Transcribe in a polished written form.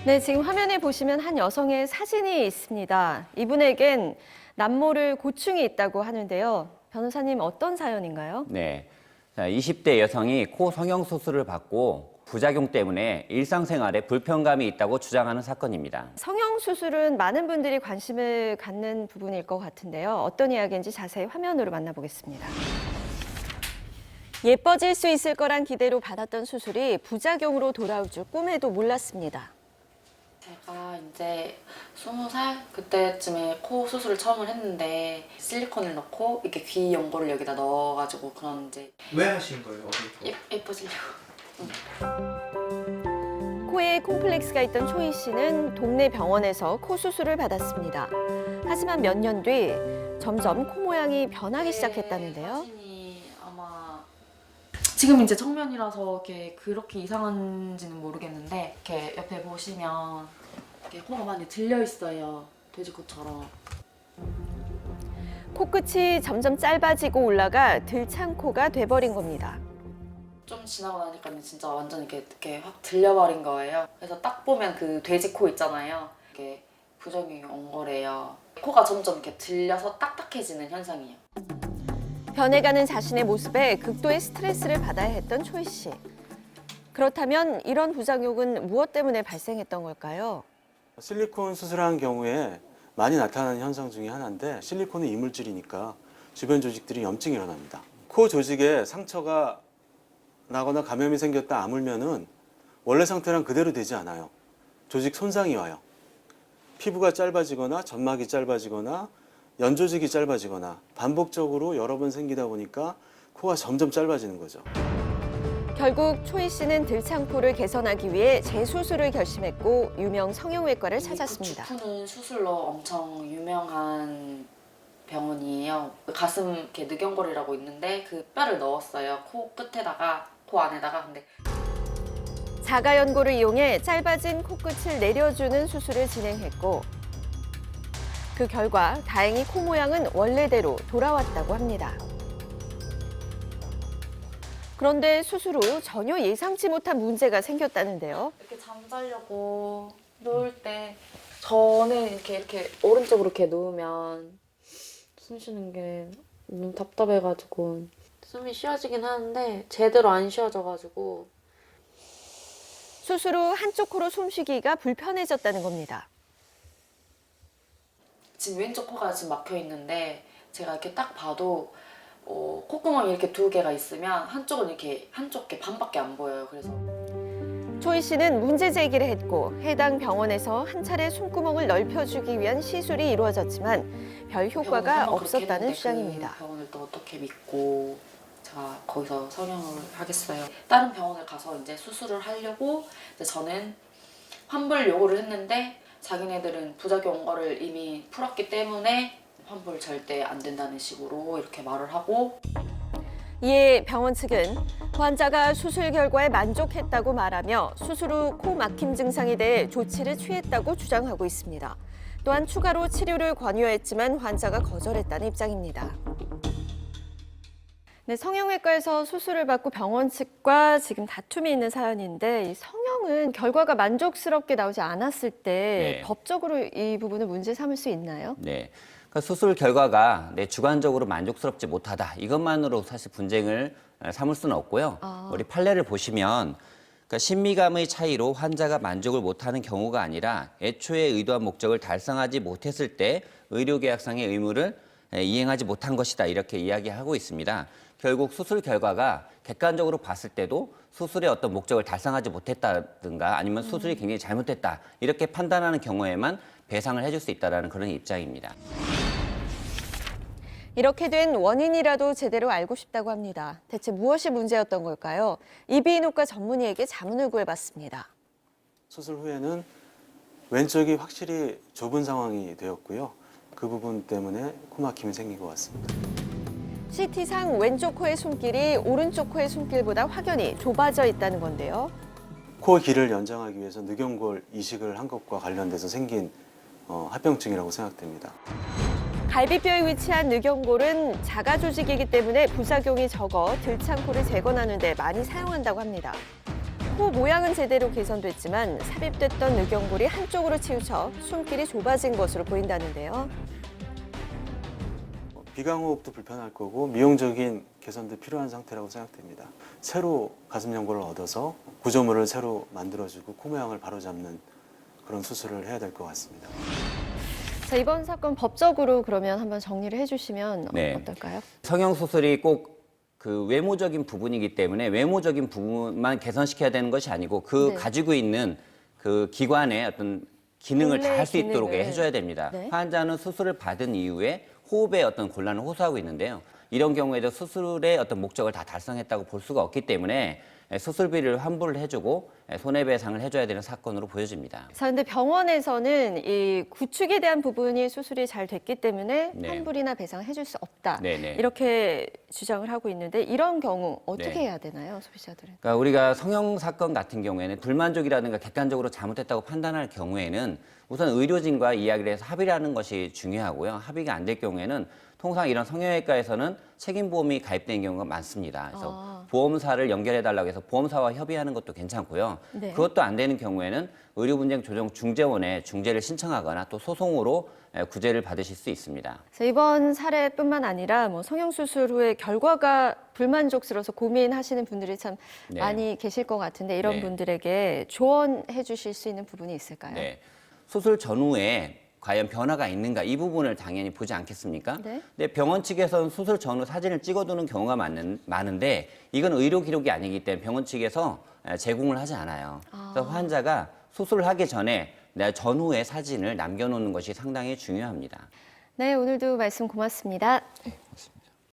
네, 지금 화면에 보시면 한 여성의 사진이 있습니다. 이분에겐 남모를 고충이 있다고 하는데요. 변호사님, 어떤 사연인가요? 네. 자, 20대 여성이 코 성형 수술을 받고 부작용 때문에 일상생활에 불편감이 있다고 주장하는 사건입니다. 성형 수술은 많은 분들이 관심을 갖는 부분일 것 같은데요. 어떤 이야기인지 자세히 화면으로 만나보겠습니다. 예뻐질 수 있을 거란 기대로 받았던 수술이 부작용으로 돌아올 줄 꿈에도 몰랐습니다. 제가 이제 20살 그때쯤에 코 수술을 처음 했는데 실리콘을 넣고 이렇게 귀 연고를 여기다 넣어가지고 그런 이제 왜 하신 거예요? 어디서? 예뻐지려고. 코에 콤플렉스가 있던 초희 씨는 동네 병원에서 코 수술을 받았습니다. 하지만 몇 년 뒤 점점 코 모양이 변하기 시작했다는데요. 사진이 아마 지금 이제 청면이라서 이렇게 그렇게 이상한지는 모르겠는데 이렇게 옆에 보시면 이렇게 코가 많이 들려 있어요. 돼지코처럼. 코끝이 점점 짧아지고 올라가 들창코가 돼버린 겁니다. 좀 지나고 나니까 진짜 완전 이렇게 확 들려버린 거예요. 그래서 딱 보면 그 돼지코 있잖아요. 이게 부작용이 온 거래요. 코가 점점 이렇게 들려서 딱딱해지는 현상이에요. 변해가는 자신의 모습에 극도의 스트레스를 받아야 했던 초희 씨. 그렇다면 이런 부작용은 무엇 때문에 발생했던 걸까요? 실리콘 수술한 경우에 많이 나타나는 현상 중에 하나인데 실리콘은 이물질이니까 주변 조직들이 염증이 일어납니다. 코 조직에 상처가 나거나 감염이 생겼다 아물면은 원래 상태랑 그대로 되지 않아요. 조직 손상이 와요. 피부가 짧아지거나 점막이 짧아지거나 연조직이 짧아지거나 반복적으로 여러 번 생기다 보니까 코가 점점 짧아지는 거죠. 결국 초희 씨는 들창코를 개선하기 위해 재수술을 결심했고 유명 성형외과를 찾았습니다. 부추푸는 수술로 엄청 유명한 병원이에요. 가슴 이렇게 늑연골이라고 있는데 그 뼈를 넣었어요. 코 끝에다가 코 안에다가. 근데 자가연고를 이용해 짧아진 코끝을 내려주는 수술을 진행했고 그 결과 다행히 코 모양은 원래대로 돌아왔다고 합니다. 그런데 수술 후 전혀 예상치 못한 문제가 생겼다는데요. 이렇게 잠자려고 누울 때 저는 이렇게 오른쪽으로 이렇게 누우면 숨 쉬는 게 너무 답답해가지고 숨이 쉬어지긴 하는데 제대로 안 쉬어져가지고 수술 후 한쪽 코로 숨쉬기가 불편해졌다는 겁니다. 지금 왼쪽 코가 지금 막혀 있는데 제가 이렇게 딱 봐도 콧구멍이 이렇게 두 개가 있으면 한쪽은 한쪽 반밖에 안 보여요. 그래서 초희 씨는 문제 제기를 했고 해당 병원에서 한 차례 숨구멍을 넓혀주기 위한 시술이 이루어졌지만 별 효과가 없었다는 주장입니다. 그 병원을 또 어떻게 믿고 제가 거기서 성형을 하겠어요. 다른 병원을 가서 이제 수술을 하려고 이제 저는 환불 요구를 했는데 자기네들은 부작용 온 거를 이미 풀었기 때문에 환불 절대 안 된다는 식으로 이렇게 말을 하고 이에 병원 측은 환자가 수술 결과에 만족했다고 말하며 수술 후 코 막힘 증상에 대해 조치를 취했다고 주장하고 있습니다. 또한 추가로 치료를 권유했지만 환자가 거절했다는 입장입니다. 네, 성형외과에서 수술을 받고 병원 측과 지금 다툼이 있는 사연인데 이 성형은 결과가 만족스럽게 나오지 않았을 때 법적으로 이 부분을 문제 삼을 수 있나요? 네. 그러니까 수술 결과가 주관적으로 만족스럽지 못하다. 이것만으로 사실 분쟁을 삼을 수는 없고요. 우리 판례를 보시면 그러니까 신미감의 차이로 환자가 만족을 못하는 경우가 아니라 애초에 의도한 목적을 달성하지 못했을 때 의료계약상의 의무를 이행하지 못한 것이다. 이렇게 이야기하고 있습니다. 결국 수술 결과가 객관적으로 봤을 때도 수술의 어떤 목적을 달성하지 못했다든가 아니면 수술이 굉장히 잘못됐다. 이렇게 판단하는 경우에만 배상을 해줄 수 있다는 그런 입장입니다. 이렇게 된 원인이라도 제대로 알고 싶다고 합니다. 대체 무엇이 문제였던 걸까요? 이비인후과 전문의에게 자문을 구해봤습니다. 수술 후에는 왼쪽이 확실히 좁은 상황이 되었고요. 그 부분 때문에 코막힘이 생긴 것 같습니다. CT상 왼쪽 코의 숨길이 오른쪽 코의 숨길보다 확연히 좁아져 있다는 건데요. 코 길을 연장하기 위해서 늑연골 이식을 한 것과 관련돼서 생긴 합병증이라고 생각됩니다. 갈비뼈에 위치한 늑연골은 자가 조직이기 때문에 부작용이 적어 들창코를 재건하는 데 많이 사용한다고 합니다. 코 모양은 제대로 개선됐지만 삽입됐던 늑연골이 한쪽으로 치우쳐 숨길이 좁아진 것으로 보인다는데요. 비강호흡도 불편할 거고 미용적인 개선도 필요한 상태라고 생각됩니다. 새로 가슴 연골을 얻어서 구조물을 새로 만들어주고 코 모양을 바로잡는 그런 수술을 해야 될 것 같습니다. 자, 이번 사건 법적으로 그러면 한번 정리를 해주시면 네. 어떨까요? 성형수술이 꼭 그 외모적인 부분이기 때문에 외모적인 부분만 개선시켜야 되는 것이 아니고 그 네. 가지고 있는 그 기관의 어떤 기능을 다 본래의 할 수 있도록 기능을. 해줘야 됩니다. 네. 환자는 수술을 받은 이후에 호흡에 어떤 곤란을 호소하고 있는데요. 이런 경우에도 수술의 어떤 목적을 다 달성했다고 볼 수가 없기 때문에 수술비를 환불을 해주고 손해배상을 해줘야 되는 사건으로 보여집니다. 자, 근데 병원에서는 이 구축에 대한 부분이 수술이 잘 됐기 때문에 네. 환불이나 배상을 해줄 수 없다. 네네. 이렇게 주장을 하고 있는데 이런 경우 어떻게 네. 해야 되나요, 소비자들은? 그러니까 우리가 성형 사건 같은 경우에는 불만족이라든가 객관적으로 잘못했다고 판단할 경우에는 우선 의료진과 이야기를 해서 합의를 하는 것이 중요하고요. 합의가 안 될 경우에는 통상 이런 성형외과에서는 책임보험이 가입된 경우가 많습니다. 그래서 보험사를 연결해달라고 해서 보험사와 협의하는 것도 괜찮고요. 네. 그것도 안 되는 경우에는 의료분쟁조정중재원에 중재를 신청하거나 또 소송으로 구제를 받으실 수 있습니다. 그래서 이번 사례뿐만 아니라 뭐 성형수술 후에 결과가 불만족스러워서 고민하시는 분들이 참 네. 많이 계실 것 같은데 이런 네. 분들에게 조언해 주실 수 있는 부분이 있을까요? 네. 수술 전후에 과연 변화가 있는가 이 부분을 당연히 보지 않겠습니까? 네. 근데 병원 측에서는 수술 전후 사진을 찍어두는 경우가 많은데 이건 의료 기록이 아니기 때문에 병원 측에서 제공을 하지 않아요. 그래서 환자가 수술을 하기 전에 내 전후의 사진을 남겨놓는 것이 상당히 중요합니다. 네, 오늘도 말씀 고맙습니다. 네, 고맙습니다.